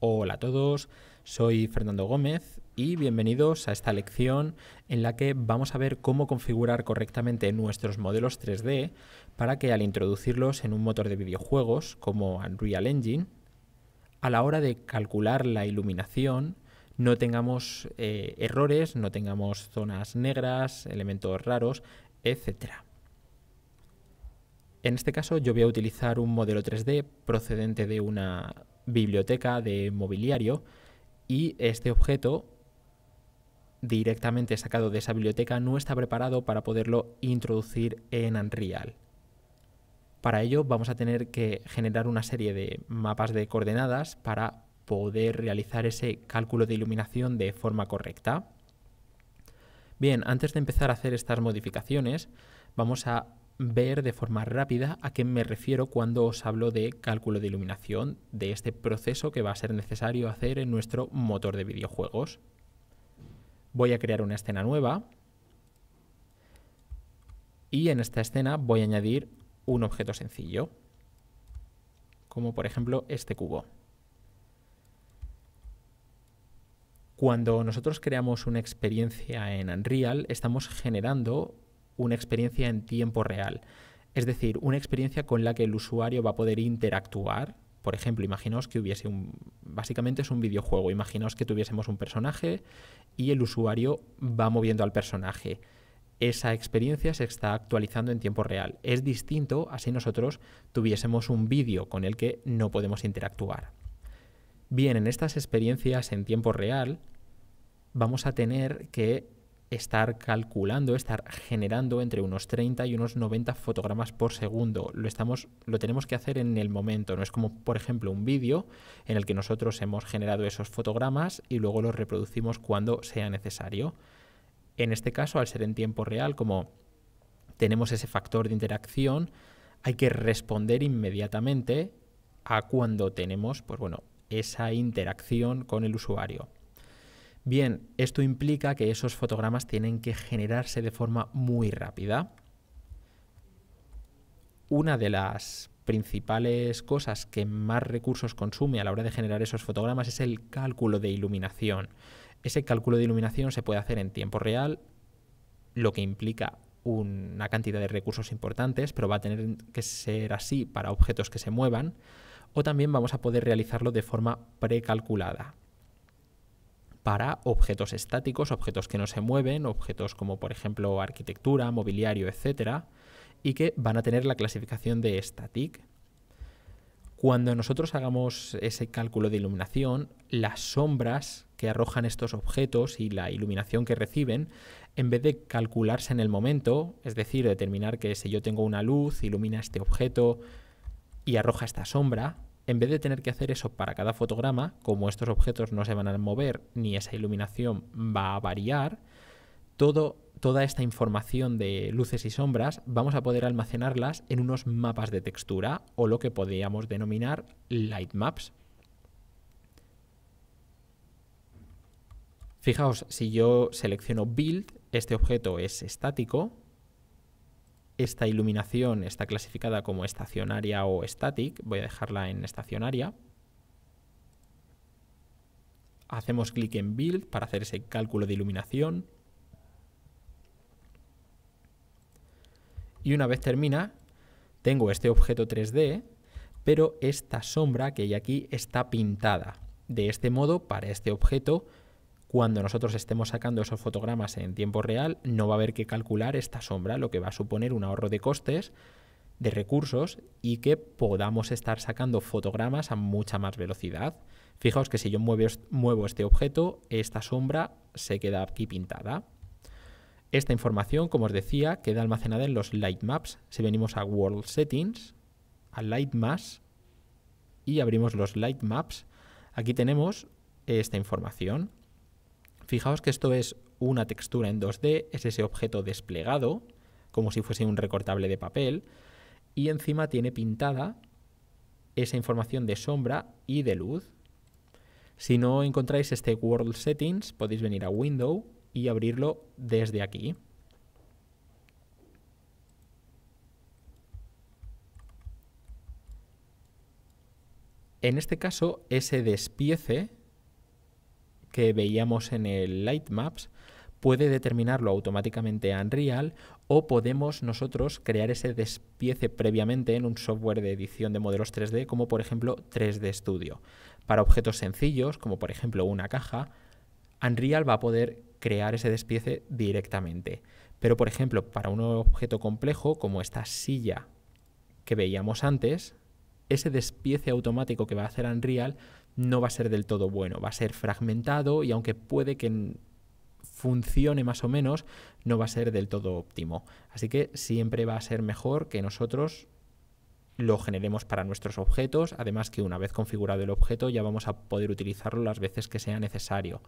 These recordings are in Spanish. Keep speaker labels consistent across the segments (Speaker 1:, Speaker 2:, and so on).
Speaker 1: Hola a todos, soy Fernando Gómez y bienvenidos a esta lección en la que vamos a ver cómo configurar correctamente nuestros modelos 3D para que al introducirlos en un motor de videojuegos como Unreal Engine, a la hora de calcular la iluminación no tengamos errores, no tengamos zonas negras, elementos raros, etc. En este caso yo voy a utilizar un modelo 3D procedente de una biblioteca de mobiliario y este objeto directamente sacado de esa biblioteca no está preparado para poderlo introducir en Unreal. Para ello vamos a tener que generar una serie de mapas de coordenadas para poder realizar ese cálculo de iluminación de forma correcta. Bien, antes de empezar a hacer estas modificaciones, vamos a ver de forma rápida a qué me refiero cuando os hablo de cálculo de iluminación, de este proceso que va a ser necesario hacer en nuestro motor de videojuegos. Voy a crear una escena nueva y en esta escena voy a añadir un objeto sencillo, como por ejemplo este cubo. Cuando nosotros creamos una experiencia en Unreal, estamos generando una experiencia en tiempo real. Es decir, una experiencia con la que el usuario va a poder interactuar. Por ejemplo, imaginaos que hubiese básicamente es un videojuego. Imaginaos que tuviésemos un personaje y el usuario va moviendo al personaje. Esa experiencia se está actualizando en tiempo real. Es distinto a si nosotros tuviésemos un vídeo con el que no podemos interactuar. Bien, en estas experiencias en tiempo real vamos a tener que estar calculando, estar generando entre unos 30 y unos 90 fotogramas por segundo. Lo tenemos que hacer en el momento, no es como por ejemplo un vídeo en el que nosotros hemos generado esos fotogramas y luego los reproducimos cuando sea necesario. En este caso, al ser en tiempo real, como tenemos ese factor de interacción, hay que responder inmediatamente a cuando tenemos, pues bueno, esa interacción con el usuario. Bien, esto implica que esos fotogramas tienen que generarse de forma muy rápida. Una de las principales cosas que más recursos consume a la hora de generar esos fotogramas es el cálculo de iluminación. Ese cálculo de iluminación se puede hacer en tiempo real, lo que implica una cantidad de recursos importantes, pero va a tener que ser así para objetos que se muevan, o también vamos a poder realizarlo de forma precalculada para objetos estáticos, objetos que no se mueven, objetos como por ejemplo arquitectura, mobiliario, etcétera, y que van a tener la clasificación de static. Cuando nosotros hagamos ese cálculo de iluminación, las sombras que arrojan estos objetos y la iluminación que reciben, en vez de calcularse en el momento, es decir, determinar que si yo tengo una luz, ilumina este objeto y arroja esta sombra, en vez de tener que hacer eso para cada fotograma, como estos objetos no se van a mover ni esa iluminación va a variar, toda esta información de luces y sombras vamos a poder almacenarlas en unos mapas de textura o lo que podríamos denominar light maps. Fijaos, si yo selecciono Build, este objeto es estático. Esta iluminación está clasificada como estacionaria o static. Voy a dejarla en estacionaria. Hacemos clic en Build para hacer ese cálculo de iluminación. Y una vez termina, tengo este objeto 3D, pero esta sombra que hay aquí está pintada. De este modo, para este objeto, cuando nosotros estemos sacando esos fotogramas en tiempo real, no va a haber que calcular esta sombra, lo que va a suponer un ahorro de costes, de recursos y que podamos estar sacando fotogramas a mucha más velocidad. Fijaos que si yo muevo este objeto, esta sombra se queda aquí pintada. Esta información, como os decía, queda almacenada en los Light Maps. Si venimos a World Settings, a Light Maps y abrimos los Light Maps, aquí tenemos esta información. Fijaos que esto es una textura en 2D, es ese objeto desplegado, como si fuese un recortable de papel, y encima tiene pintada esa información de sombra y de luz. Si no encontráis este World Settings, podéis venir a Window y abrirlo desde aquí. En este caso, ese despiece que veíamos en el Lightmaps puede determinarlo automáticamente a Unreal, o podemos nosotros crear ese despiece previamente en un software de edición de modelos 3D, como por ejemplo 3D Studio. Para objetos sencillos, como por ejemplo una caja, Unreal va a poder crear ese despiece directamente. Pero por ejemplo, para un objeto complejo como esta silla que veíamos antes, ese despiece automático que va a hacer Unreal no va a ser del todo bueno, va a ser fragmentado, y aunque puede que funcione más o menos, no va a ser del todo óptimo. Así que siempre va a ser mejor que nosotros lo generemos para nuestros objetos, además que una vez configurado el objeto ya vamos a poder utilizarlo las veces que sea necesario.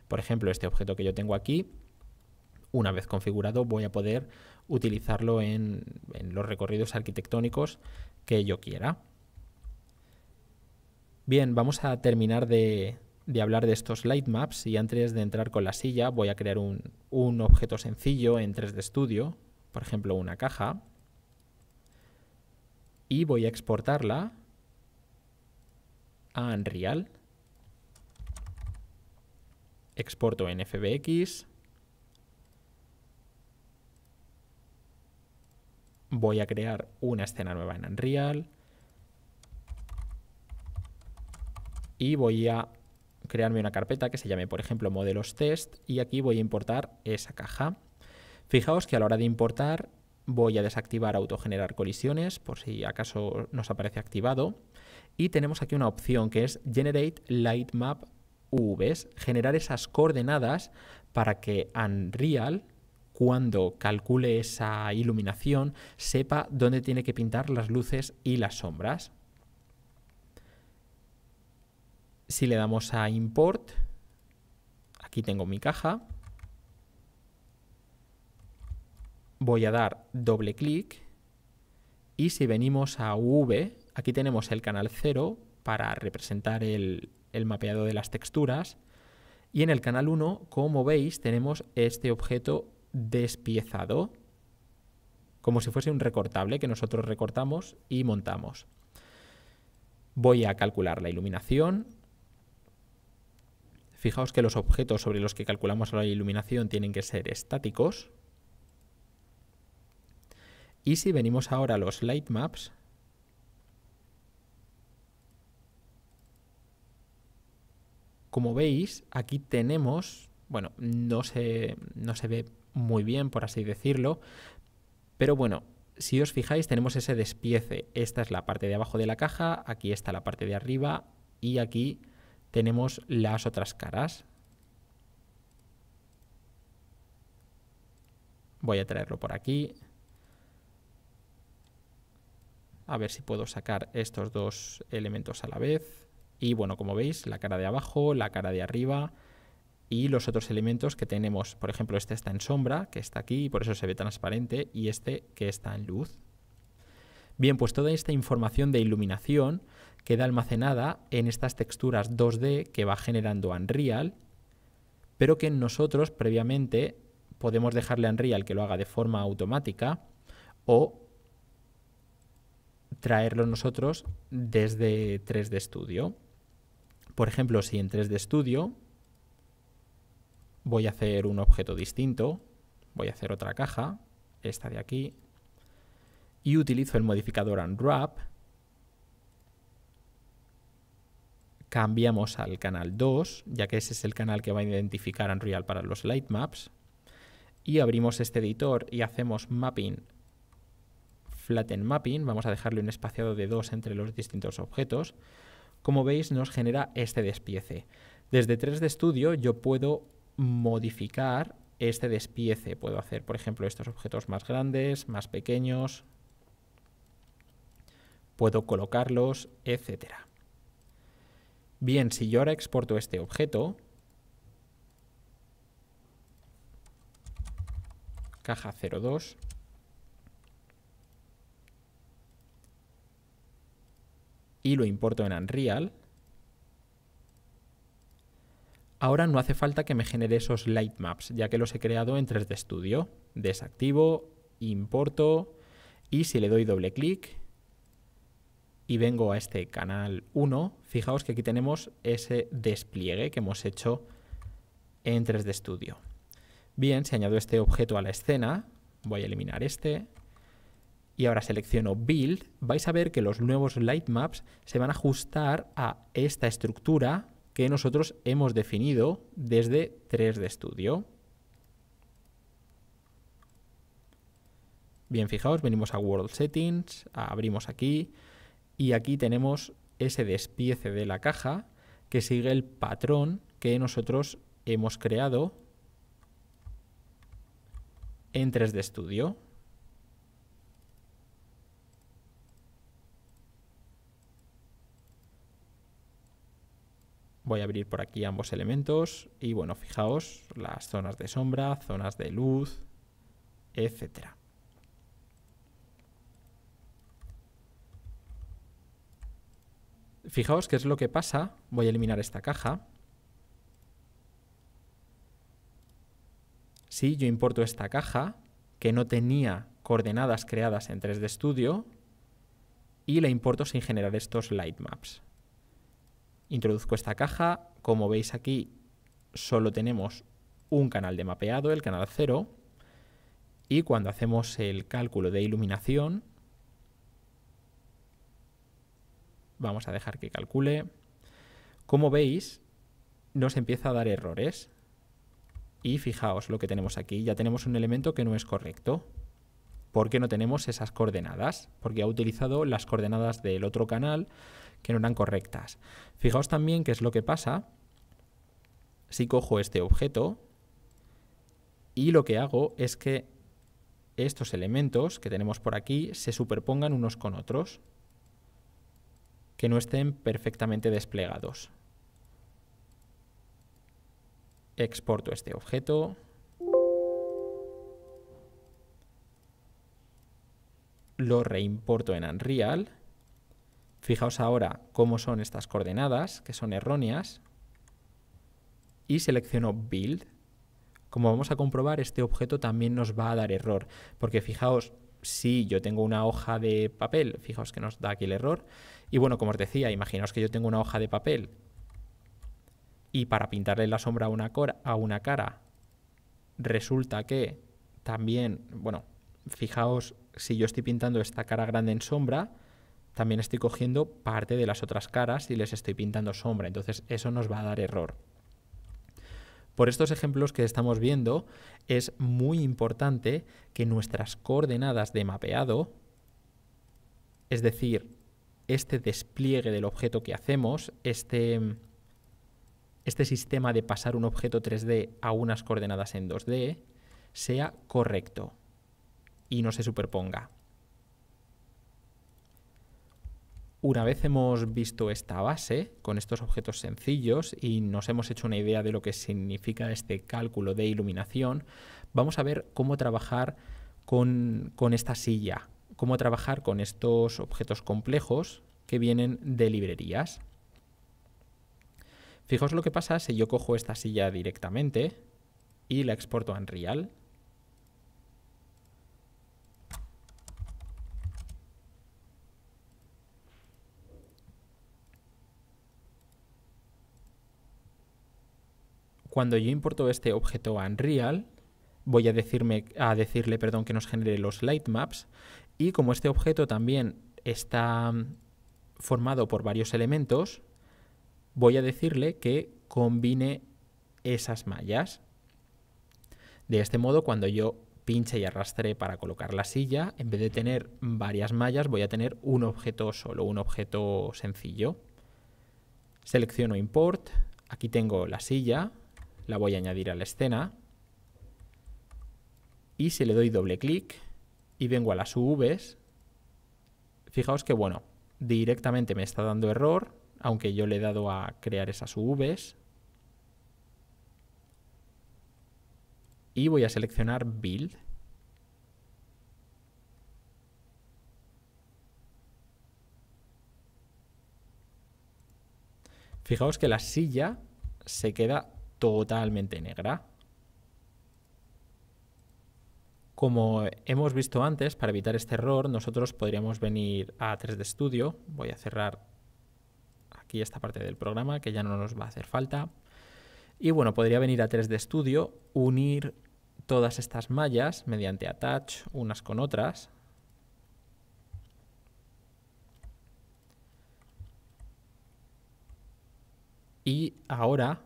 Speaker 1: Por ejemplo, este objeto que yo tengo aquí, una vez configurado voy a poder utilizarlo en los recorridos arquitectónicos que yo quiera. Bien, vamos a terminar de hablar de estos Lightmaps, y antes de entrar con la silla voy a crear un objeto sencillo en 3D Studio, por ejemplo una caja, y voy a exportarla a Unreal. Exporto en FBX. Voy a crear una escena nueva en Unreal. Y voy a crearme una carpeta que se llame, por ejemplo, modelos test, y aquí voy a importar esa caja. Fijaos que a la hora de importar voy a desactivar autogenerar colisiones, por si acaso nos aparece activado. Y tenemos aquí una opción que es Generate Lightmap UVs, generar esas coordenadas para que Unreal, cuando calcule esa iluminación, sepa dónde tiene que pintar las luces y las sombras. Si le damos a Import, aquí tengo mi caja, voy a dar doble clic, y si venimos a UV, aquí tenemos el canal 0 para representar el mapeado de las texturas, y en el canal 1, como veis, tenemos este objeto despiezado, como si fuese un recortable que nosotros recortamos y montamos. Voy a calcular la iluminación. Fijaos que los objetos sobre los que calculamos la iluminación tienen que ser estáticos. Y si venimos ahora a los Lightmaps, como veis, aquí tenemos, bueno, no se ve muy bien, por así decirlo, pero bueno, si os fijáis tenemos ese despiece. Esta es la parte de abajo de la caja, aquí está la parte de arriba, y aquí tenemos las otras caras. Voy a traerlo por aquí. A ver si puedo sacar estos dos elementos a la vez. Y bueno, como veis, la cara de abajo, la cara de arriba y los otros elementos que tenemos. Por ejemplo, este está en sombra, que está aquí, y por eso se ve transparente, y este que está en luz. Bien, pues toda esta información de iluminación queda almacenada en estas texturas 2D que va generando Unreal, pero que nosotros previamente podemos dejarle a Unreal que lo haga de forma automática, o traerlo nosotros desde 3D Studio. Por ejemplo, si en 3D Studio voy a hacer un objeto distinto, voy a hacer otra caja, esta de aquí, y utilizo el modificador Unwrap, cambiamos al canal 2, ya que ese es el canal que va a identificar Unreal para los Lightmaps, y abrimos este editor y hacemos Mapping, Flatten Mapping, vamos a dejarle un espaciado de 2 entre los distintos objetos. Como veis, nos genera este despiece. Desde 3D Studio yo puedo modificar este despiece. Puedo hacer, por ejemplo, estos objetos más grandes, más pequeños. Puedo colocarlos, etc. Bien, si yo ahora exporto este objeto, caja 02, y lo importo en Unreal, ahora no hace falta que me genere esos Lightmaps, ya que los he creado en 3D Studio. Desactivo, importo, y si le doy doble clic y vengo a este canal 1, fijaos que aquí tenemos ese despliegue que hemos hecho en 3D Studio. Bien, si añado este objeto a la escena, voy a eliminar este, y ahora selecciono Build, vais a ver que los nuevos lightmaps se van a ajustar a esta estructura que nosotros hemos definido desde 3D Studio. Bien, fijaos, venimos a World Settings, abrimos aquí, y aquí tenemos ese despiece de la caja que sigue el patrón que nosotros hemos creado en 3D Studio. Voy a abrir por aquí ambos elementos y bueno, fijaos las zonas de sombra, zonas de luz, etcétera. Fijaos qué es lo que pasa. Voy a eliminar esta caja. Si yo importo esta caja, que no tenía coordenadas creadas en 3D Studio, y la importo sin generar estos lightmaps. Introduzco esta caja. Como veis aquí, solo tenemos un canal de mapeado, el canal 0, y cuando hacemos el cálculo de iluminación, vamos a dejar que calcule. Como veis, nos empieza a dar errores. Y fijaos lo que tenemos aquí. Ya tenemos un elemento que no es correcto. ¿Por qué no tenemos esas coordenadas? Porque ha utilizado las coordenadas del otro canal que no eran correctas. Fijaos también qué es lo que pasa si cojo este objeto y lo que hago es que estos elementos que tenemos por aquí se superpongan unos con otros, que no estén perfectamente desplegados. Exporto este objeto. Lo reimporto en Unreal. Fijaos ahora cómo son estas coordenadas, que son erróneas. Y selecciono Build. Como vamos a comprobar, este objeto también nos va a dar error. Porque fijaos, si yo tengo una hoja de papel, fijaos que nos da aquí el error. Y bueno, como os decía, imaginaos que yo tengo una hoja de papel y para pintarle la sombra a una cara resulta que también, bueno, fijaos, si yo estoy pintando esta cara grande en sombra, también estoy cogiendo parte de las otras caras y les estoy pintando sombra. Entonces eso nos va a dar error. Por estos ejemplos que estamos viendo, es muy importante que nuestras coordenadas de mapeado, es decir, este despliegue del objeto que hacemos, este sistema de pasar un objeto 3D a unas coordenadas en 2D, sea correcto y no se superponga. Una vez hemos visto esta base con estos objetos sencillos y nos hemos hecho una idea de lo que significa este cálculo de iluminación, vamos a ver cómo trabajar con esta silla, cómo trabajar con estos objetos complejos que vienen de librerías. Fijaos lo que pasa si yo cojo esta silla directamente y la exporto a Unreal. Cuando yo importo este objeto a Unreal, voy a decirle que nos genere los lightmaps, y como este objeto también está formado por varios elementos, voy a decirle que combine esas mallas. De este modo, cuando yo pinche y arrastre para colocar la silla, en vez de tener varias mallas, voy a tener un objeto solo, un objeto sencillo. Selecciono Import, aquí tengo la silla, la voy a añadir a la escena, y si le doy doble clic y vengo a las UVs, fijaos que bueno, directamente me está dando error, aunque yo le he dado a crear esas UVs. Y voy a seleccionar Build. Fijaos que la silla se queda totalmente negra. Como hemos visto antes, para evitar este error, nosotros podríamos venir a 3D Studio. Voy a cerrar aquí esta parte del programa que ya no nos va a hacer falta. Y bueno, podría venir a 3D Studio, unir todas estas mallas mediante attach unas con otras. Y ahora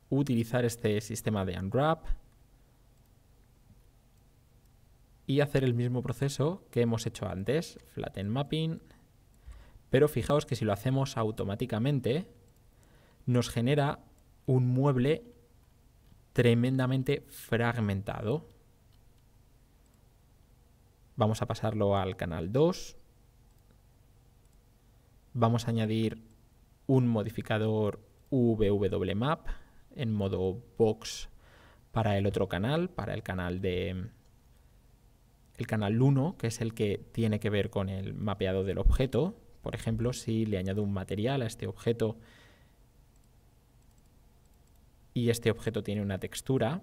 Speaker 1: utilizar este sistema de unwrap y hacer el mismo proceso que hemos hecho antes, flatten mapping, pero fijaos que si lo hacemos automáticamente nos genera un mueble tremendamente fragmentado. Vamos a pasarlo al canal 2. Vamos a añadir un modificador VWMap en modo box para el otro canal, para el canal 1, que es el que tiene que ver con el mapeado del objeto. Por ejemplo, si le añado un material a este objeto y este objeto tiene una textura,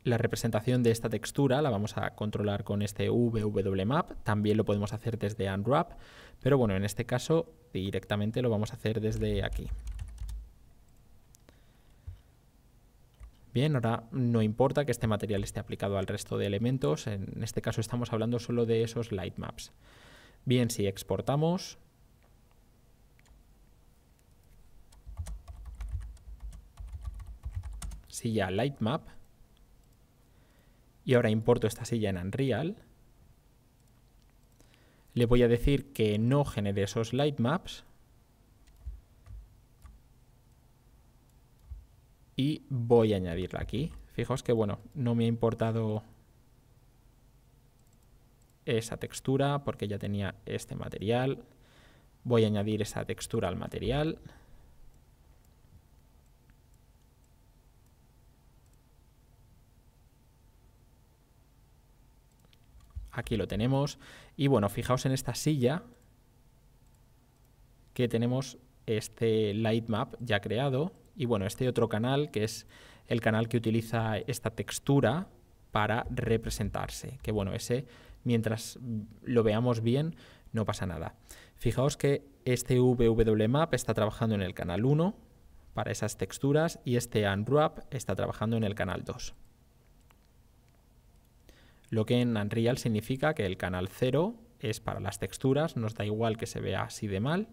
Speaker 1: la representación de esta textura la vamos a controlar con este VWMap. También lo podemos hacer desde Unwrap, pero bueno, en este caso directamente lo vamos a hacer desde aquí. Bien, ahora no importa que este material esté aplicado al resto de elementos. En este caso estamos hablando solo de esos light maps. Bien, si exportamos, silla light map, y ahora importo esta silla en Unreal, le voy a decir que no genere esos light maps y voy a añadirla aquí. Fijaos que bueno, no me ha importado esa textura porque ya tenía este material. Voy a añadir esa textura al material. Aquí lo tenemos. Y bueno, fijaos en esta silla que tenemos este light map ya creado. Y bueno, este otro canal que es el canal que utiliza esta textura para representarse. Que bueno, ese mientras lo veamos bien no pasa nada. Fijaos que este VWMap está trabajando en el canal 1 para esas texturas y este Unwrap está trabajando en el canal 2. Lo que en Unreal significa que el canal 0 es para las texturas, nos da igual que se vea así de mal,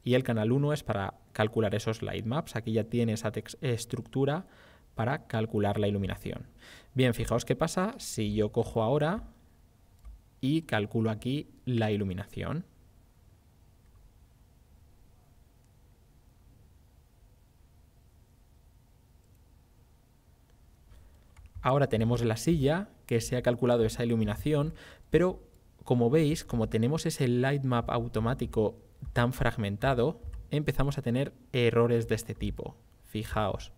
Speaker 1: y el canal 1 es para calcular esos light maps. Aquí ya tiene esa estructura para calcular la iluminación. Bien, fijaos qué pasa si yo cojo ahora y calculo aquí la iluminación. Ahora tenemos la silla que se ha calculado esa iluminación, pero como veis, como tenemos ese light map automático tan fragmentado, empezamos a tener errores de este tipo. Fijaos.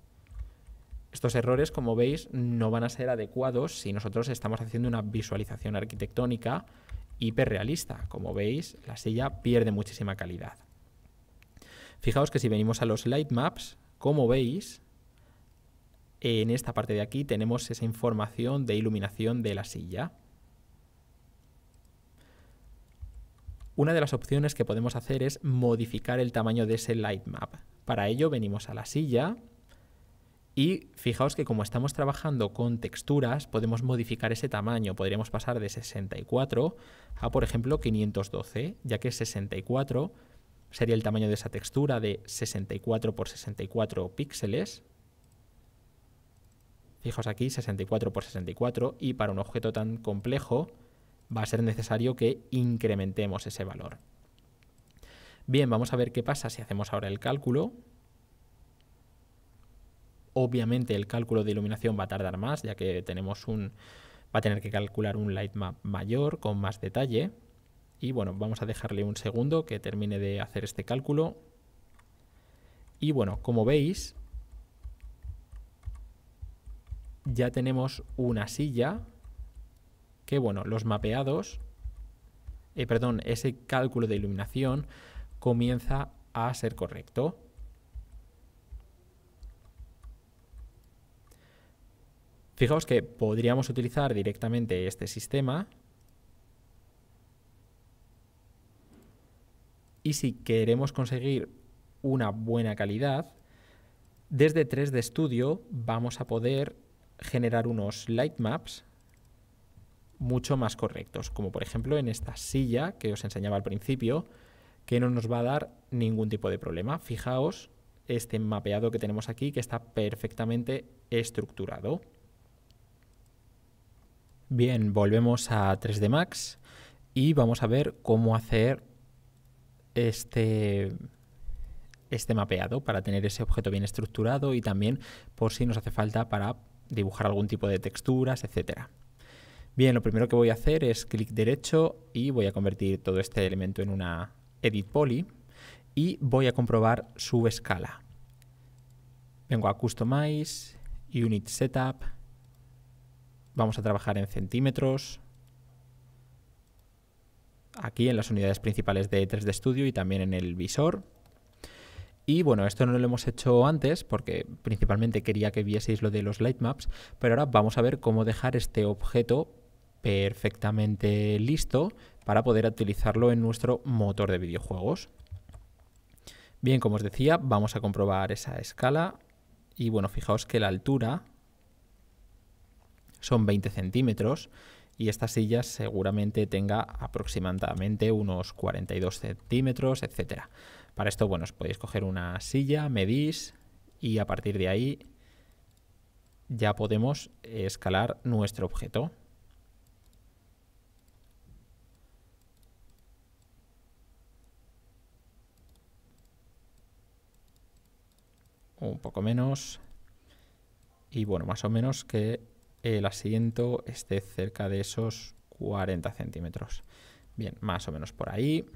Speaker 1: Estos errores, como veis, no van a ser adecuados si nosotros estamos haciendo una visualización arquitectónica hiperrealista. Como veis, la silla pierde muchísima calidad. Fijaos que si venimos a los light maps, como veis, en esta parte de aquí tenemos esa información de iluminación de la silla. Una de las opciones que podemos hacer es modificar el tamaño de ese light map. Para ello venimos a la silla y fijaos que como estamos trabajando con texturas podemos modificar ese tamaño. Podríamos pasar de 64 a, por ejemplo, 512, ya que 64 sería el tamaño de esa textura de 64 por 64 píxeles. Fijaos aquí, 64 por 64, y para un objeto tan complejo va a ser necesario que incrementemos ese valor. Bien, vamos a ver qué pasa si hacemos ahora el cálculo. Obviamente el cálculo de iluminación va a tardar más, ya que va a tener que calcular un light map mayor, con más detalle. Y bueno, vamos a dejarle un segundo que termine de hacer este cálculo. Y bueno, como veis, ya tenemos una silla que, bueno, los mapeados, ese cálculo de iluminación comienza a ser correcto. Fijaos que podríamos utilizar directamente este sistema. Y si queremos conseguir una buena calidad, desde 3D Studio vamos a poder generar unos lightmaps mucho más correctos, como por ejemplo en esta silla que os enseñaba al principio, que no nos va a dar ningún tipo de problema. Fijaos este mapeado que tenemos aquí, que está perfectamente estructurado. Bien, volvemos a 3D Max y vamos a ver cómo hacer este mapeado para tener ese objeto bien estructurado y también por si nos hace falta para dibujar algún tipo de texturas, etcétera. Bien, lo primero que voy a hacer es clic derecho y voy a convertir todo este elemento en una Edit Poly y voy a comprobar su escala. Vengo a Customize, Unit Setup, vamos a trabajar en centímetros, aquí en las unidades principales de 3D Studio y también en el visor. Y bueno, esto no lo hemos hecho antes porque principalmente quería que vieseis lo de los lightmaps, pero ahora vamos a ver cómo dejar este objeto perfectamente listo para poder utilizarlo en nuestro motor de videojuegos. Bien, como os decía, vamos a comprobar esa escala y bueno, fijaos que la altura son 20 centímetros y esta silla seguramente tenga aproximadamente unos 42 centímetros, etcétera. Para esto, bueno, os podéis coger una silla, medís y a partir de ahí ya podemos escalar nuestro objeto. Un poco menos y bueno, más o menos que el asiento esté cerca de esos 40 centímetros. Bien, más o menos por ahí.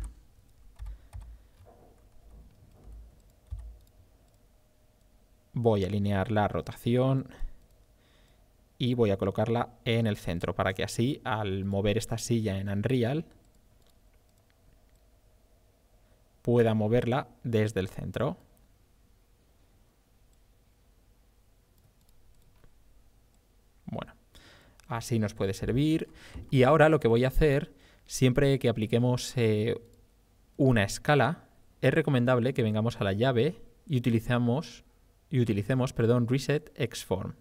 Speaker 1: Voy a alinear la rotación y voy a colocarla en el centro para que así al mover esta silla en Unreal pueda moverla desde el centro. Bueno, así nos puede servir. Y ahora lo que voy a hacer, siempre que apliquemos una escala, es recomendable que vengamos a la llave y utilicemos Reset Xform.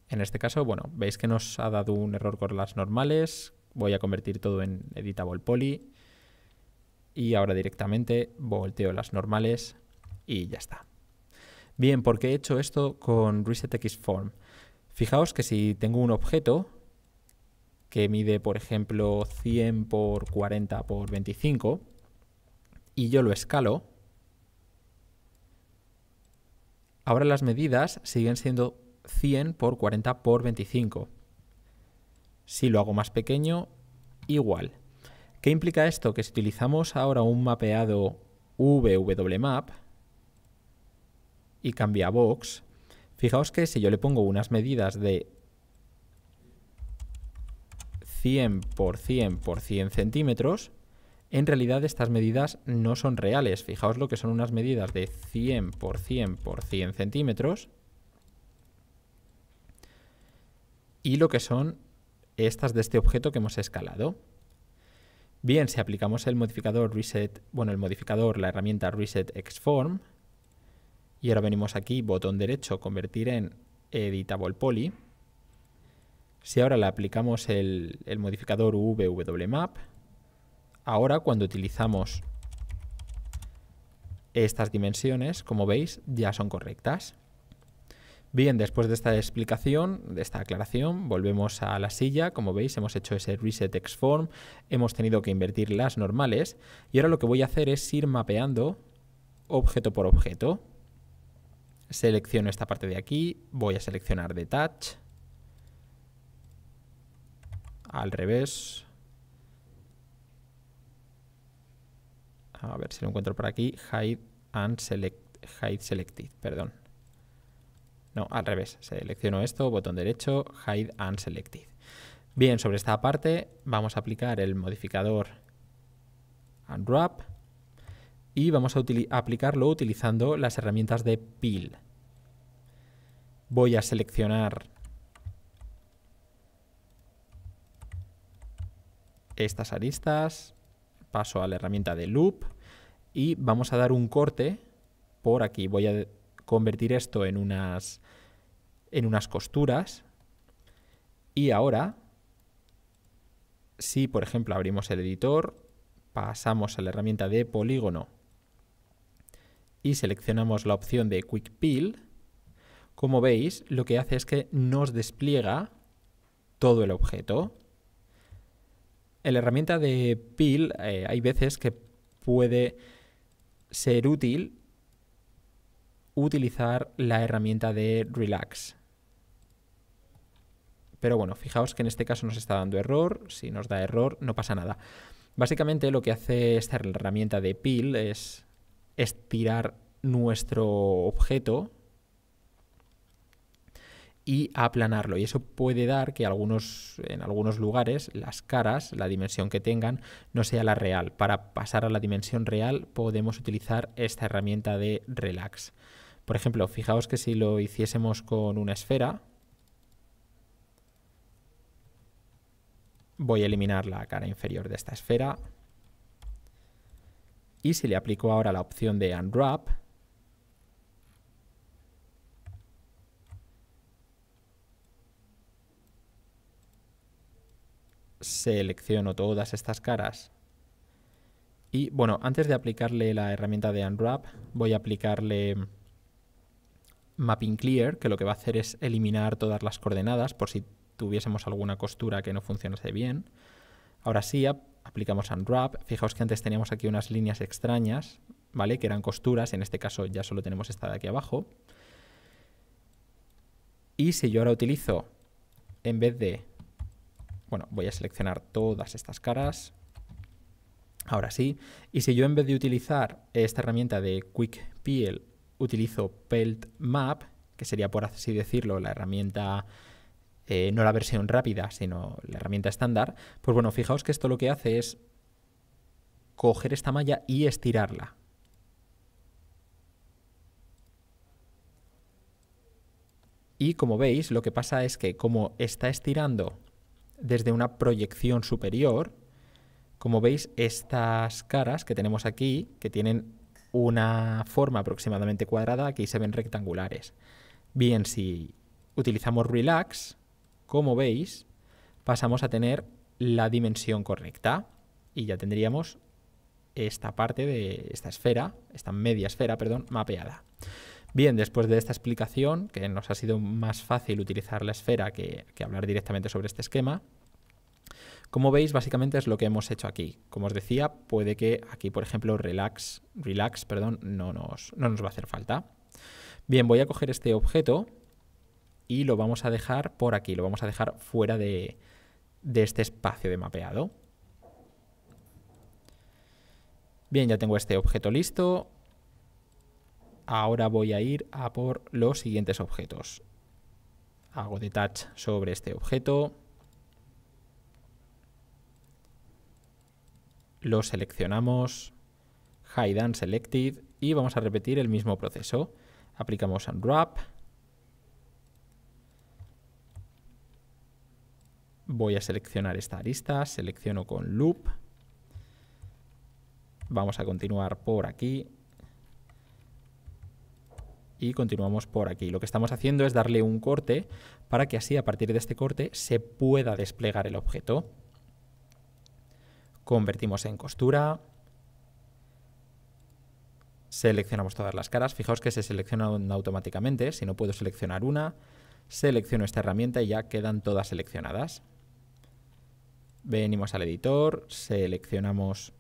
Speaker 1: En este caso, bueno, veis que nos ha dado un error con las normales. Voy a convertir todo en Editable Poly. Y ahora directamente volteo las normales y ya está. Bien, ¿por qué he hecho esto con Reset Xform? Fijaos que si tengo un objeto que mide, por ejemplo, 100 por 40 por 25 y yo lo escalo, ahora las medidas siguen siendo 100 por 40 por 25. Si lo hago más pequeño, igual. ¿Qué implica esto? Que si utilizamos ahora un mapeado VWMap y cambia box, fijaos que si yo le pongo unas medidas de 100 por 100 por 100 centímetros, en realidad estas medidas no son reales. Fijaos lo que son unas medidas de 100 por 100 por 100 centímetros y lo que son estas de este objeto que hemos escalado. Bien, si aplicamos el modificador la herramienta Reset Xform, y ahora venimos aquí, botón derecho, convertir en Editable Poly. Si ahora le aplicamos el modificador VWMap, ahora cuando utilizamos estas dimensiones, como veis, ya son correctas. Bien, después de esta explicación, de esta aclaración, volvemos a la silla. Como veis, hemos hecho ese Reset Xform, hemos tenido que invertir las normales y ahora lo que voy a hacer es ir mapeando objeto por objeto. Selecciono esta parte de aquí, voy a seleccionar Detach, al revés, a ver si lo encuentro por aquí, Hide Selected, perdón. No, al revés, selecciono esto, botón derecho, Hide Unselected. Bien, sobre esta parte vamos a aplicar el modificador Unwrap y vamos a aplicarlo utilizando las herramientas de Peel. Voy a seleccionar estas aristas, paso a la herramienta de Loop y vamos a dar un corte por aquí. Voy a convertir esto en unas costuras y ahora, si por ejemplo abrimos el editor, pasamos a la herramienta de polígono y seleccionamos la opción de Quick Peel, como veis, lo que hace es que nos despliega todo el objeto. En la herramienta de Peel hay veces que puede ser útil utilizar la herramienta de Relax. Pero bueno, fijaos que en este caso nos está dando error. Si nos da error, no pasa nada. Básicamente lo que hace esta herramienta de Peel es estirar nuestro objeto y aplanarlo. Y eso puede dar que en algunos lugares las caras, la dimensión que tengan, no sea la real. Para pasar a la dimensión real podemos utilizar esta herramienta de Relax. Por ejemplo, fijaos que si lo hiciésemos con una esfera, voy a eliminar la cara inferior de esta esfera. Y si le aplico ahora la opción de Unwrap, selecciono todas estas caras y bueno, antes de aplicarle la herramienta de Unwrap voy a aplicarle Mapping Clear, que lo que va a hacer es eliminar todas las coordenadas por si tuviésemos alguna costura que no funcionase bien. Ahora sí, aplicamos Unwrap. Fijaos que antes teníamos aquí unas líneas extrañas, ¿vale? Que eran costuras, en este caso ya solo tenemos esta de aquí abajo. Y si yo ahora utilizo, en vez de... Bueno, voy a seleccionar todas estas caras. Ahora sí. Y si yo en vez de utilizar esta herramienta de Quick Peel utilizo Pelt Map, que sería por así decirlo la herramienta, no la versión rápida, sino la herramienta estándar, pues bueno, fijaos que esto lo que hace es coger esta malla y estirarla. Y como veis, lo que pasa es que como está estirando desde una proyección superior, como veis, estas caras que tenemos aquí, que tienen una forma aproximadamente cuadrada, aquí se ven rectangulares. Bien, si utilizamos Relax, como veis, pasamos a tener la dimensión correcta y ya tendríamos esta parte de esta esfera, esta media esfera, perdón, mapeada. Bien, después de esta explicación, que nos ha sido más fácil utilizar la esfera que hablar directamente sobre este esquema, como veis, básicamente es lo que hemos hecho aquí. Como os decía, puede que aquí, por ejemplo, Relax, no nos va a hacer falta. Bien, voy a coger este objeto y lo vamos a dejar por aquí, lo vamos a dejar fuera de este espacio de mapeado. Bien, ya tengo este objeto listo. Ahora voy a ir a por los siguientes objetos. Hago detach sobre este objeto. Lo seleccionamos, Hide Unselected y vamos a repetir el mismo proceso. Aplicamos Unwrap. Voy a seleccionar esta arista, selecciono con Loop. Vamos a continuar por aquí. Y continuamos por aquí. Lo que estamos haciendo es darle un corte para que así a partir de este corte se pueda desplegar el objeto. Convertimos en costura. Seleccionamos todas las caras. Fijaos que se seleccionan automáticamente. Si no puedo seleccionar una, selecciono esta herramienta y ya quedan todas seleccionadas. Venimos al editor, seleccionamos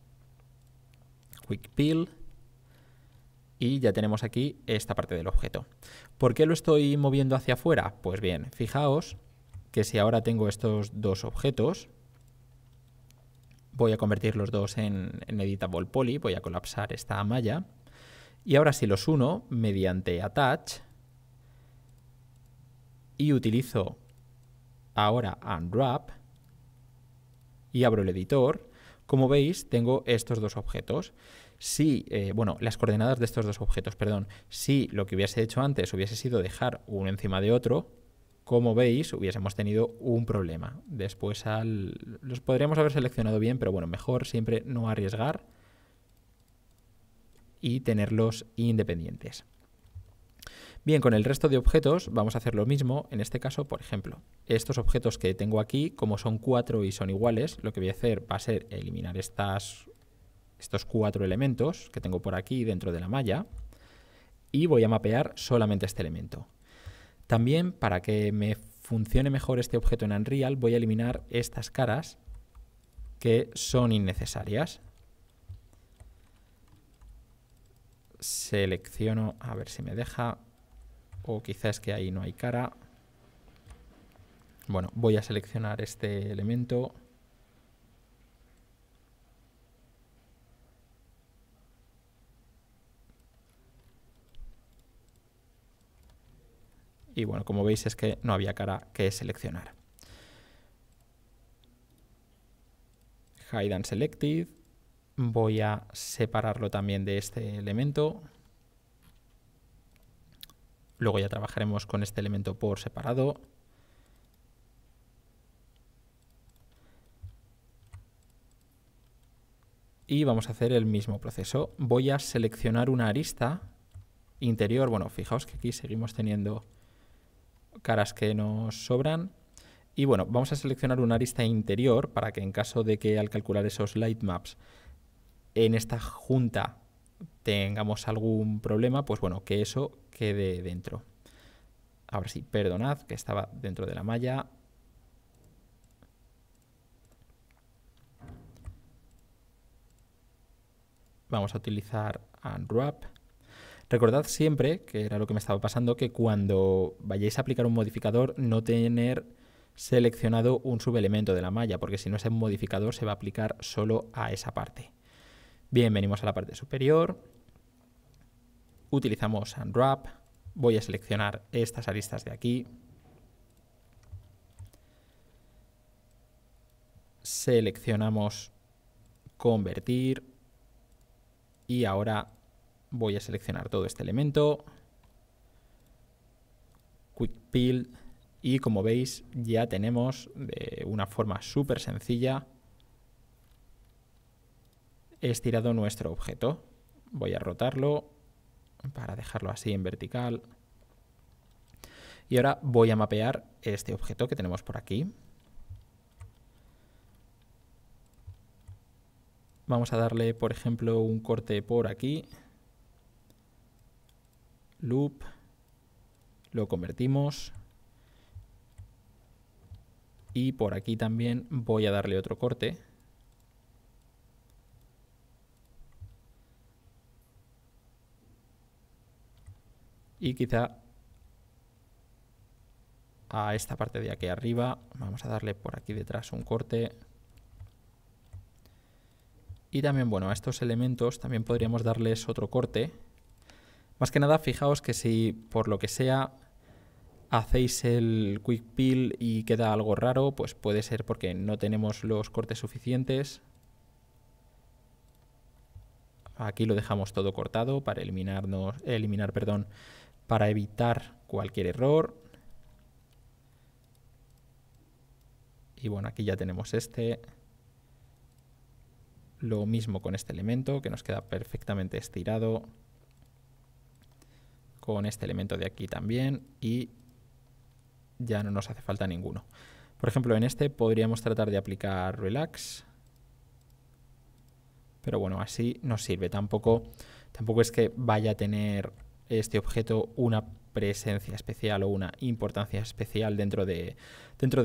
Speaker 1: Quick Peel y ya tenemos aquí esta parte del objeto. ¿Por qué lo estoy moviendo hacia afuera? Pues bien, fijaos que si ahora tengo estos dos objetos, voy a convertir los dos en Editable Poly, voy a colapsar esta malla y ahora si los uno mediante Attach y utilizo ahora Unwrap y abro el editor, como veis tengo estos dos objetos. Si, bueno, las coordenadas de estos dos objetos, perdón. Si lo que hubiese hecho antes hubiese sido dejar uno encima de otro, como veis, hubiésemos tenido un problema. Después los podríamos haber seleccionado bien, pero bueno, mejor siempre no arriesgar y tenerlos independientes. Bien, con el resto de objetos vamos a hacer lo mismo. En este caso, por ejemplo, estos objetos que tengo aquí, como son 4 y son iguales, lo que voy a hacer va a ser eliminar estos 4 elementos que tengo por aquí dentro de la malla y voy a mapear solamente este elemento. También, para que me funcione mejor este objeto en Unreal, voy a eliminar estas caras que son innecesarias. Selecciono, a ver si me deja, o quizás que ahí no hay cara. Bueno, voy a seleccionar este elemento. Y bueno, como veis es que no había cara que seleccionar. Hide and Selected. Voy a separarlo también de este elemento. Luego ya trabajaremos con este elemento por separado. Y vamos a hacer el mismo proceso. Voy a seleccionar una arista interior. Bueno, fijaos que aquí seguimos teniendo caras que nos sobran. Y bueno, vamos a seleccionar una arista interior para que en caso de que al calcular esos light maps en esta junta tengamos algún problema, pues bueno, que eso quede dentro. Ahora sí, perdonad que estaba dentro de la malla. Vamos a utilizar Unwrap. Recordad siempre, que era lo que me estaba pasando, que cuando vayáis a aplicar un modificador no tener seleccionado un subelemento de la malla, porque si no ese modificador se va a aplicar solo a esa parte. Bien, venimos a la parte superior. Utilizamos Unwrap. Voy a seleccionar estas aristas de aquí. Seleccionamos Convertir. Y ahora voy a seleccionar todo este elemento. Quick Peel. Y como veis ya tenemos de una forma súper sencilla estirado nuestro objeto. Voy a rotarlo para dejarlo así en vertical. Y ahora voy a mapear este objeto que tenemos por aquí. Vamos a darle, por ejemplo, un corte por aquí. Loop. Lo convertimos. Y por aquí también voy a darle otro corte. Y quizá a esta parte de aquí arriba vamos a darle por aquí detrás un corte. Y también, bueno, a estos elementos también podríamos darles otro corte. Más que nada, fijaos que si por lo que sea hacéis el Quick Peel y queda algo raro, pues puede ser porque no tenemos los cortes suficientes. Aquí lo dejamos todo cortado para para evitar cualquier error. Y bueno, aquí ya tenemos este. Lo mismo con este elemento, que nos queda perfectamente estirado. Con este elemento de aquí también. Y ya no nos hace falta ninguno. Por ejemplo, en este podríamos tratar de aplicar Relax. Pero bueno, así nos sirve. Tampoco es que vaya a tener este objeto una presencia especial o una importancia especial dentro de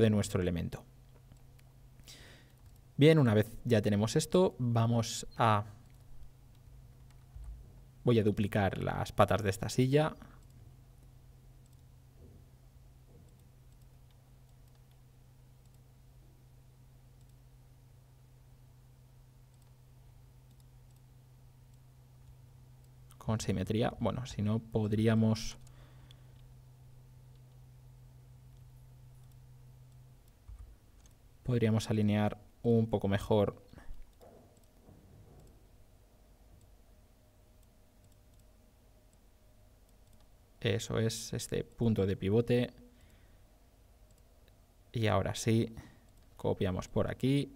Speaker 1: nuestro elemento. Bien, una vez ya tenemos esto, voy a duplicar las patas de esta silla. Con simetría. Bueno, si no, podríamos alinear un poco mejor Eso es, este punto de pivote. Y ahora sí, copiamos por aquí.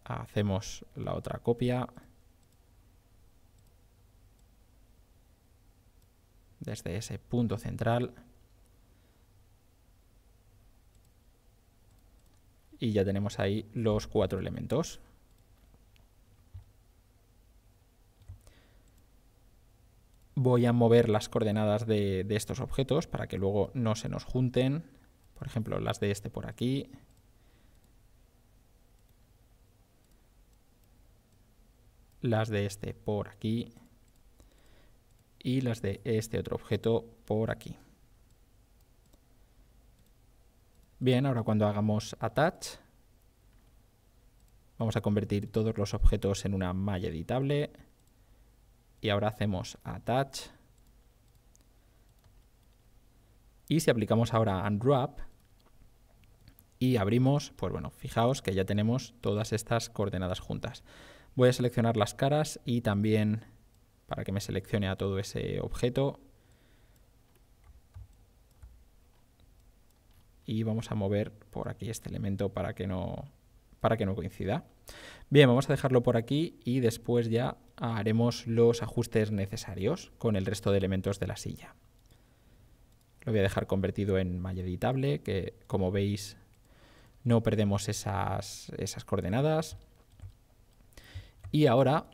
Speaker 1: Hacemos la otra copia. Desde ese punto central. Y ya tenemos ahí los 4 elementos. Voy a mover las coordenadas de estos objetos para que luego no se nos junten. Por ejemplo, las de este por aquí. Las de este por aquí. Y las de este otro objeto por aquí. Bien, ahora cuando hagamos attach, vamos a convertir todos los objetos en una malla editable. Y ahora hacemos attach. Y si aplicamos ahora unwrap y abrimos, pues bueno, fijaos que ya tenemos todas estas coordenadas juntas. Voy a seleccionar las caras y también para que me seleccione a todo ese objeto. Y vamos a mover por aquí este elemento para que no coincida. Bien, vamos a dejarlo por aquí y después ya haremos los ajustes necesarios con el resto de elementos de la silla. Lo voy a dejar convertido en malla editable, que como veis no perdemos esas coordenadas. Y ahora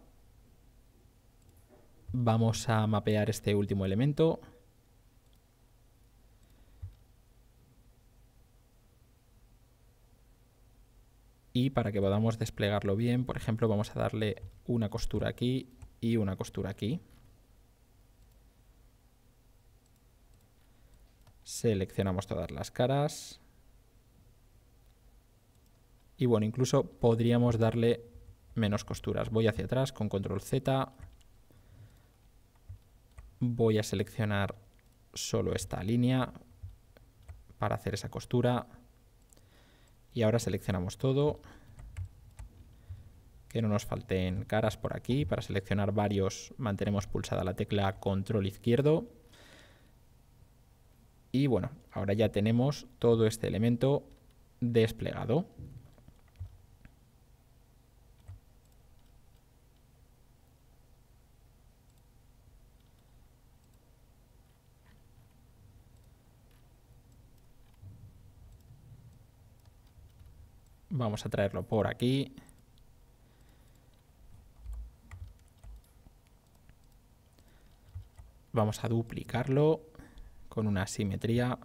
Speaker 1: vamos a mapear este último elemento. Y para que podamos desplegarlo bien, por ejemplo, vamos a darle una costura aquí y una costura aquí. Seleccionamos todas las caras. Y bueno, incluso podríamos darle menos costuras. Voy hacia atrás con control Z. Voy a seleccionar solo esta línea para hacer esa costura. Y ahora seleccionamos todo. Que no nos falten caras por aquí. Para seleccionar varios mantenemos pulsada la tecla control izquierdo. Y bueno, ahora ya tenemos todo este elemento desplegado. Vamos a traerlo por aquí. Vamos a duplicarlo con una simetría.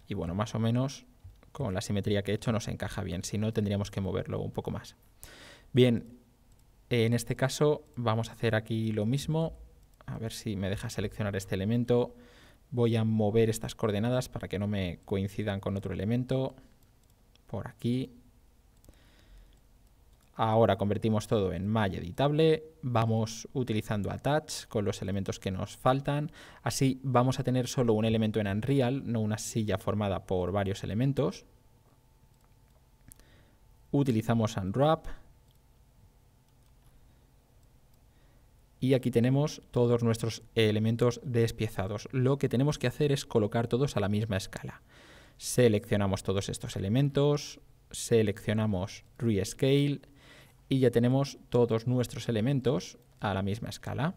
Speaker 1: Y bueno, más o menos con la simetría que he hecho nos encaja bien. Si no, tendríamos que moverlo un poco más. Bien, en este caso vamos a hacer aquí lo mismo. A ver si me deja seleccionar este elemento. Voy a mover estas coordenadas para que no me coincidan con otro elemento. Por aquí. Ahora convertimos todo en malla editable, vamos utilizando attach con los elementos que nos faltan, así vamos a tener solo un elemento en Unreal, no una silla formada por varios elementos. Utilizamos unwrap y aquí tenemos todos nuestros elementos despiezados. Lo que tenemos que hacer es colocar todos a la misma escala. Seleccionamos todos estos elementos, seleccionamos Rescale, y ya tenemos todos nuestros elementos a la misma escala.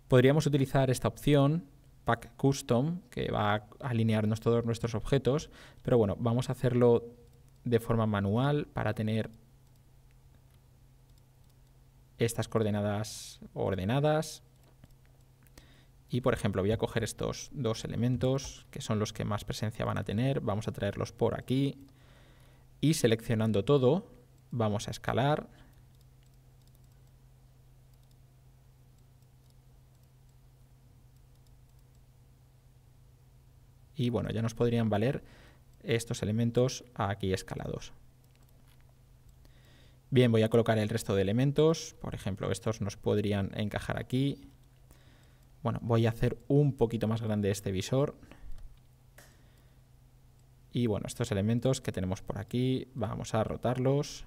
Speaker 1: Podríamos utilizar esta opción, Pack Custom, que va a alinearnos todos nuestros objetos, pero bueno, vamos a hacerlo de forma manual para tener estas coordenadas ordenadas. Y por ejemplo, voy a coger estos dos elementos, que son los que más presencia van a tener, vamos a traerlos por aquí y seleccionando todo, vamos a escalar. Y bueno, ya nos podrían valer estos elementos aquí escalados. Bien, voy a colocar el resto de elementos. Por ejemplo, estos nos podrían encajar aquí. Bueno, voy a hacer un poquito más grande este visor. Y bueno, estos elementos que tenemos por aquí, vamos a rotarlos.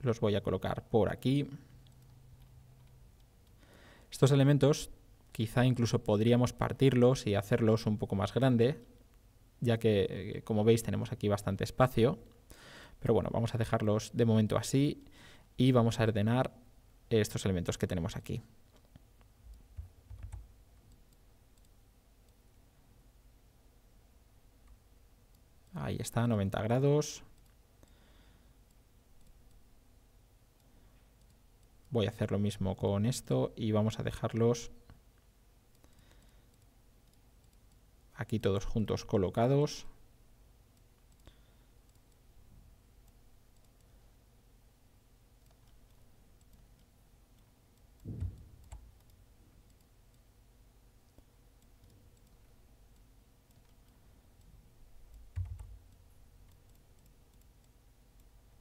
Speaker 1: Los voy a colocar por aquí. Estos elementos quizá incluso podríamos partirlos y hacerlos un poco más grande, ya que, como veis, tenemos aquí bastante espacio. Pero bueno, vamos a dejarlos de momento así y vamos a ordenar estos elementos que tenemos aquí. Ahí está, 90 grados. Voy a hacer lo mismo con esto y vamos a dejarlos aquí todos juntos colocados.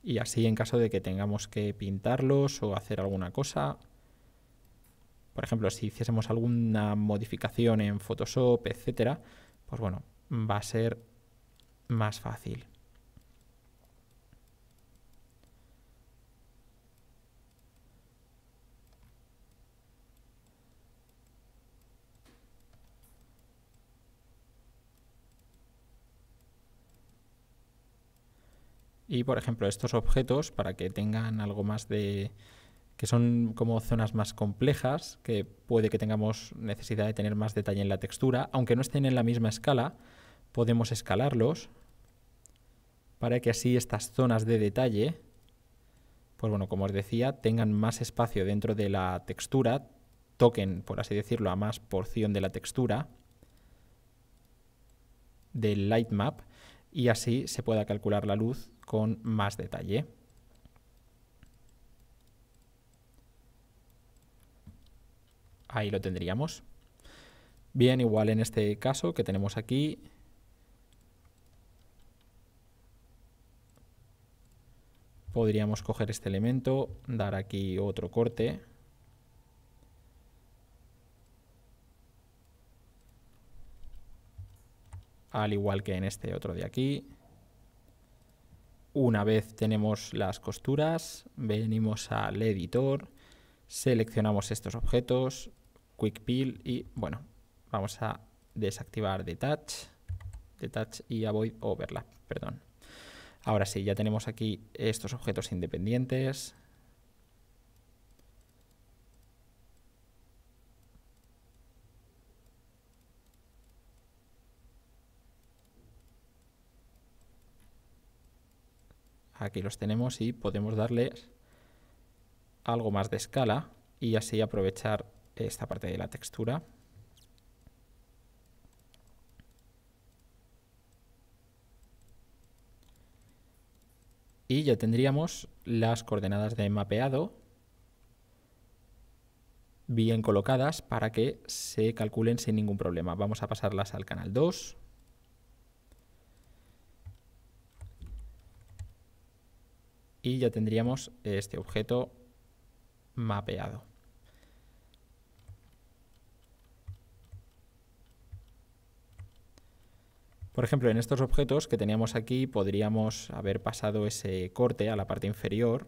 Speaker 1: Y así, en caso de que tengamos que pintarlos o hacer alguna cosa, por ejemplo, si hiciésemos alguna modificación en Photoshop, etcétera, pues bueno, va a ser más fácil. Y por ejemplo, estos objetos, para que tengan algo más de... que son como zonas más complejas, que puede que tengamos necesidad de tener más detalle en la textura, aunque no estén en la misma escala, podemos escalarlos para que así estas zonas de detalle, pues bueno, como os decía, tengan más espacio dentro de la textura, toquen, por así decirlo, a más porción de la textura del lightmap y así se pueda calcular la luz con más detalle. Ahí lo tendríamos. Bien, igual en este caso que tenemos aquí, podríamos coger este elemento, dar aquí otro corte. Al igual que en este otro de aquí. Una vez tenemos las costuras, venimos al editor, seleccionamos estos objetos, Quick Peel y bueno, vamos a desactivar Detach y Avoid Overlap, perdón. Ahora sí, ya tenemos aquí estos objetos independientes. Aquí los tenemos y podemos darles algo más de escala y así aprovechar esta parte de la textura. Y ya tendríamos las coordenadas de mapeado bien colocadas para que se calculen sin ningún problema. Vamos a pasarlas al canal 2. Y ya tendríamos este objeto mapeado. Por ejemplo, en estos objetos que teníamos aquí podríamos haber pasado ese corte a la parte inferior.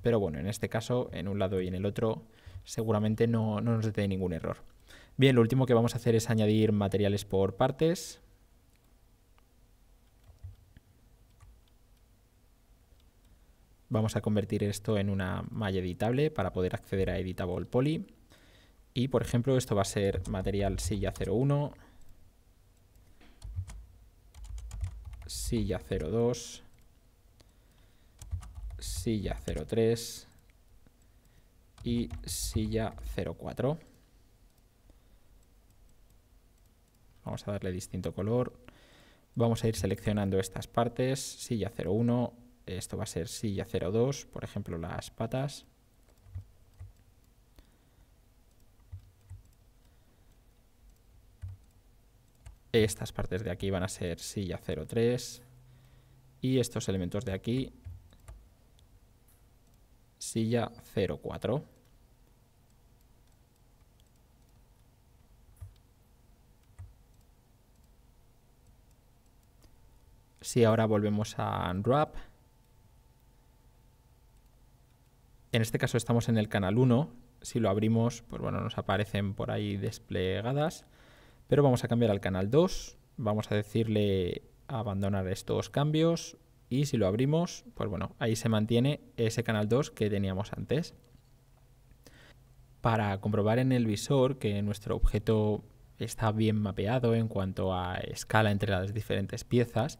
Speaker 1: Pero bueno, en este caso, en un lado y en el otro, seguramente no nos dé ningún error. Bien, lo último que vamos a hacer es añadir materiales por partes. Vamos a convertir esto en una malla editable para poder acceder a Editable Poly. Y por ejemplo, esto va a ser material silla 01, silla 02, silla 03 y silla 04. Vamos a darle distinto color. Vamos a ir seleccionando estas partes. Silla 01, esto va a ser silla 02, por ejemplo, las patas. Estas partes de aquí van a ser silla 03 y estos elementos de aquí silla 04. Si ahora volvemos a Unwrap, En este caso estamos en el canal 1. Si lo abrimos, pues bueno, nos aparecen por ahí desplegadas. Pero vamos a cambiar al canal 2. Vamos a decirle abandonar estos cambios. Y si lo abrimos, pues bueno, ahí se mantiene ese canal 2 que teníamos antes. Para comprobar en el visor que nuestro objeto está bien mapeado en cuanto a escala entre las diferentes piezas,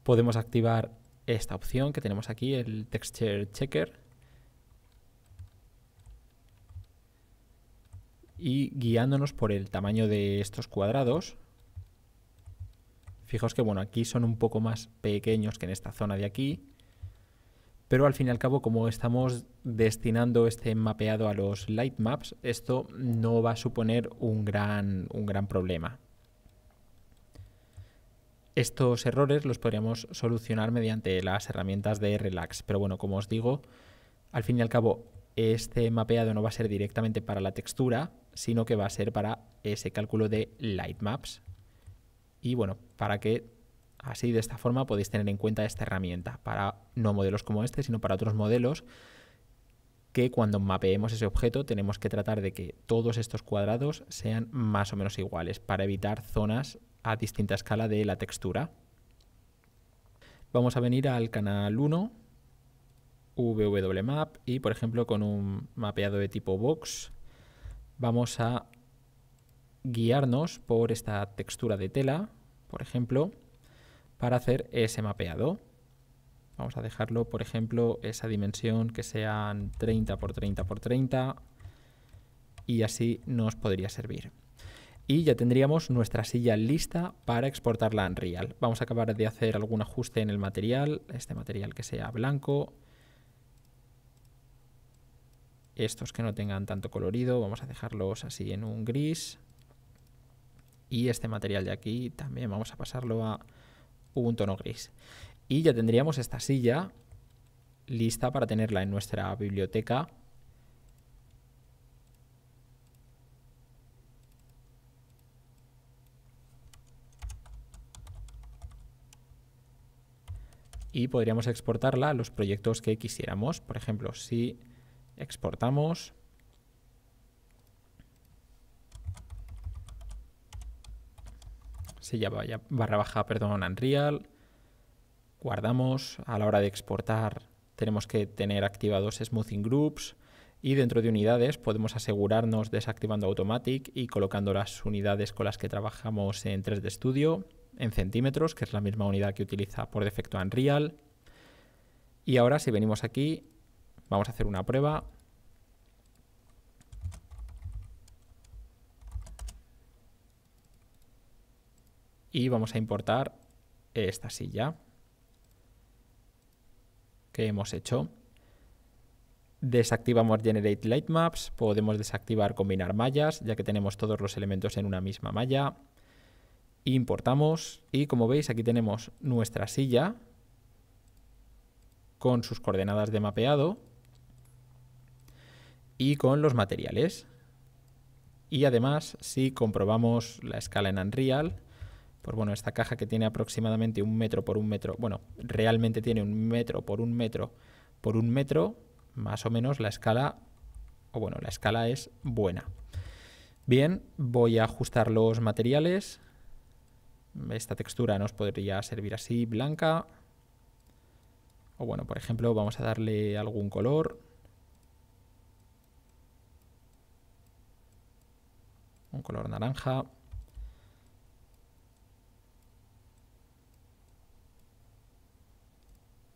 Speaker 1: podemos activar esta opción que tenemos aquí, el Texture Checker, y guiándonos por el tamaño de estos cuadrados, fijaos que bueno, aquí son un poco más pequeños que en esta zona de aquí, pero al fin y al cabo, como estamos destinando este mapeado a los light maps, esto no va a suponer un gran problema. Estos errores los podríamos solucionar mediante las herramientas de Relax, pero bueno, como os digo, al fin y al cabo, este mapeado no va a ser directamente para la textura, sino que va a ser para ese cálculo de light maps. Y bueno, para que así de esta forma podéis tener en cuenta esta herramienta para no modelos como este, sino para otros modelos que cuando mapeemos ese objeto tenemos que tratar de que todos estos cuadrados sean más o menos iguales para evitar zonas a distinta escala de la textura. Vamos a venir al canal 1, VWMap, y por ejemplo con un mapeado de tipo box vamos a guiarnos por esta textura de tela, por ejemplo, para hacer ese mapeado. Vamos a dejarlo, por ejemplo, esa dimensión que sean 30 por 30 por 30 y así nos podría servir. Y ya tendríamos nuestra silla lista para exportarla a Unreal. Vamos a acabar de hacer algún ajuste en el material, este material que sea blanco. Estos que no tengan tanto colorido, vamos a dejarlos así en un gris. Y este material de aquí también vamos a pasarlo a un tono gris. Y ya tendríamos esta silla lista para tenerla en nuestra biblioteca. Y podríamos exportarla a los proyectos que quisiéramos. Por ejemplo, si exportamos, silla barra baja, perdón, Unreal, guardamos. A la hora de exportar tenemos que tener activados Smoothing Groups y dentro de unidades podemos asegurarnos desactivando Automatic y colocando las unidades con las que trabajamos en 3D Studio en centímetros, que es la misma unidad que utiliza por defecto Unreal. Y ahora si venimos aquí, vamos a hacer una prueba. Y vamos a importar esta silla que hemos hecho. Desactivamos Generate Light Maps, podemos desactivar combinar mallas, ya que tenemos todos los elementos en una misma malla. Importamos y como veis aquí tenemos nuestra silla con sus coordenadas de mapeado y con los materiales. Y además, si comprobamos la escala en Unreal, pues bueno, esta caja que tiene aproximadamente 1 metro por 1 metro, bueno, realmente tiene 1 metro por 1 metro por 1 metro, más o menos la escala, o bueno, la escala es buena. Bien, voy a ajustar los materiales. Esta textura nos podría servir así, blanca. O bueno, por ejemplo, vamos a darle algún color. Un color naranja.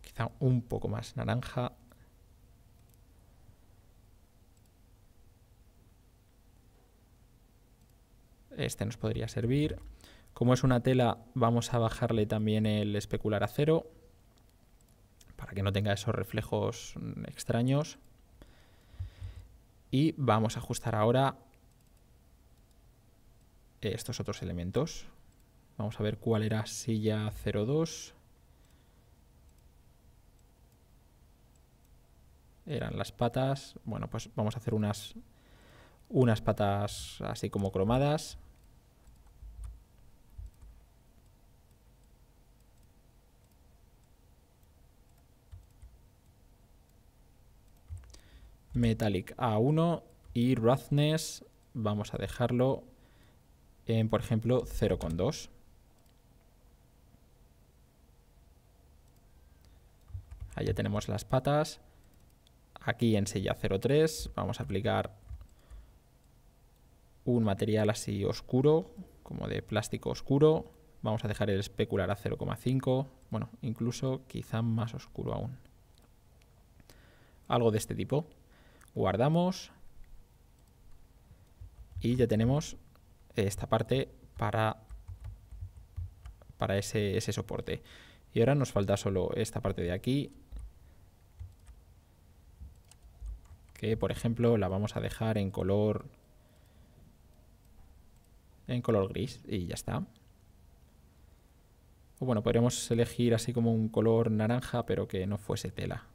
Speaker 1: Quizá un poco más naranja. Este nos podría servir. Como es una tela, vamos a bajarle también el especular a 0 para que no tenga esos reflejos extraños. Y vamos a ajustar ahora estos otros elementos. Vamos a ver cuál era silla 02. Eran las patas. Bueno, pues vamos a hacer unas patas así como cromadas. Metallic A1 y Roughness vamos a dejarlo en, por ejemplo, 0,2. Ahí ya tenemos las patas. Aquí en silla 0,3 vamos a aplicar un material así oscuro, como de plástico oscuro. Vamos a dejar el especular a 0,5. Bueno, incluso quizá más oscuro aún. Algo de este tipo. Guardamos. Y ya tenemos esta parte para ese soporte. Y ahora nos falta solo esta parte de aquí, que por ejemplo la vamos a dejar en color gris y ya está. O bueno, podríamos elegir así como un color naranja, pero que no fuese tela.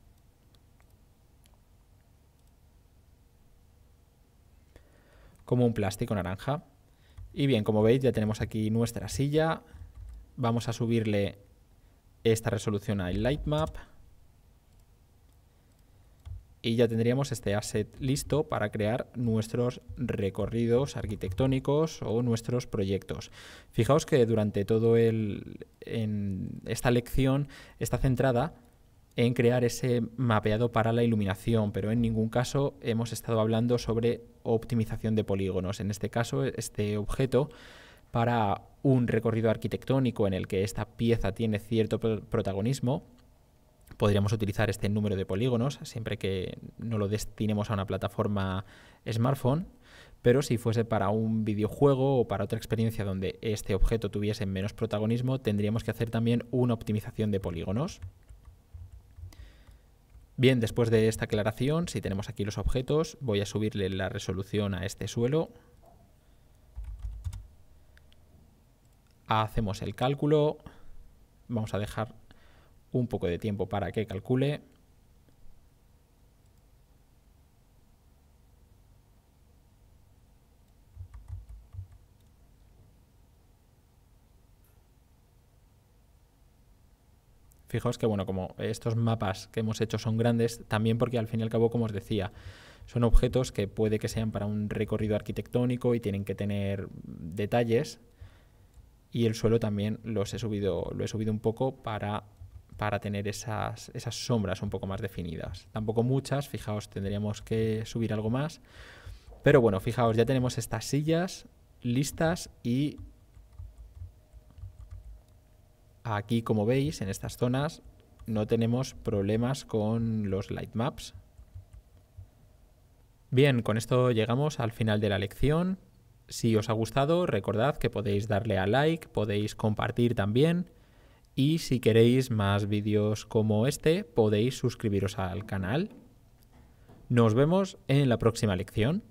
Speaker 1: Como un plástico naranja. Y bien, como veis ya tenemos aquí nuestra silla. Vamos a subirle esta resolución al Lightmap. Y ya tendríamos este asset listo para crear nuestros recorridos arquitectónicos o nuestros proyectos. Fijaos que durante todo esta lección está centrada en crear ese mapeado para la iluminación, pero en ningún caso hemos estado hablando sobre optimización de polígonos. En este caso, este objeto para un recorrido arquitectónico en el que esta pieza tiene cierto protagonismo, podríamos utilizar este número de polígonos siempre que no lo destinemos a una plataforma smartphone, pero si fuese para un videojuego o para otra experiencia donde este objeto tuviese menos protagonismo, tendríamos que hacer también una optimización de polígonos. Bien, después de esta aclaración, si tenemos aquí los objetos, voy a subirle la resolución a este suelo. Hacemos el cálculo. Vamos a dejar un poco de tiempo para que calcule. Fijaos que, bueno, como estos mapas que hemos hecho son grandes, también porque al fin y al cabo, como os decía, son objetos que puede que sean para un recorrido arquitectónico y tienen que tener detalles. Y el suelo también lo he subido un poco para tener esas sombras un poco más definidas. Tampoco muchas, fijaos, tendríamos que subir algo más. Pero bueno, fijaos, ya tenemos estas sillas listas y aquí, como veis, en estas zonas no tenemos problemas con los light maps. Bien, con esto llegamos al final de la lección. Si os ha gustado, recordad que podéis darle a like, podéis compartir también. Y si queréis más vídeos como este, podéis suscribiros al canal. Nos vemos en la próxima lección.